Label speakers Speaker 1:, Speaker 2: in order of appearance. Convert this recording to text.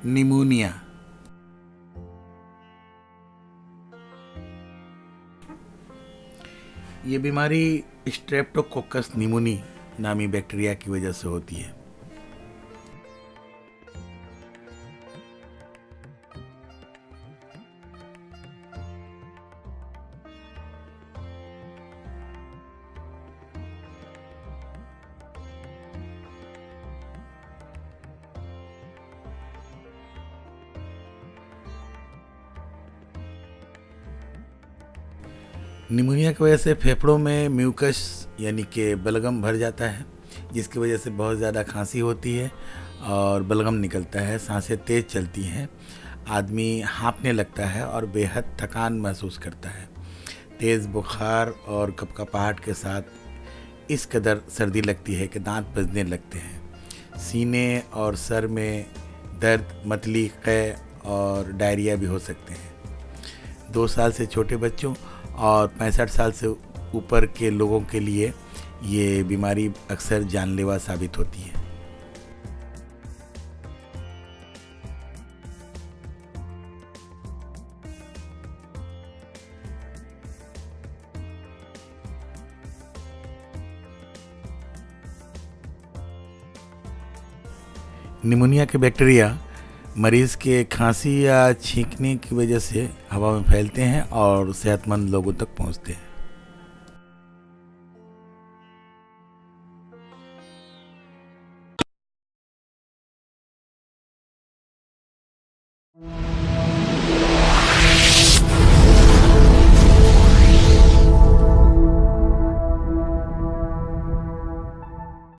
Speaker 1: Pneumonia. ये बीमारी Streptococcus pneumoniae नामी बैक्टीरिया की वजह से होती है। निमोनिया की वजह से फेफड़ों में म्यूकस यानी कि बलगम भर जाता है, जिसकी वजह से बहुत ज़्यादा खांसी होती है और बलगम निकलता है, सांसें तेज़ चलती हैं, आदमी हाँफने लगता है और बेहद थकान महसूस करता है। तेज़ बुखार और कपकपाहट के साथ इस कदर सर्दी लगती है कि दांत बजने लगते हैं। सीने और सर में दर्द, मतली, कै और डायरिया भी हो सकते हैं। 2 साल से छोटे बच्चों और 65 साल से ऊपर के लोगों के लिए ये बीमारी अक्सर जानलेवा साबित होती है। निमोनिया के बैक्टीरिया मरीज़ के खांसी या छींकने की वजह से हवा में फैलते हैं और सेहतमंद लोगों तक पहुंचते हैं।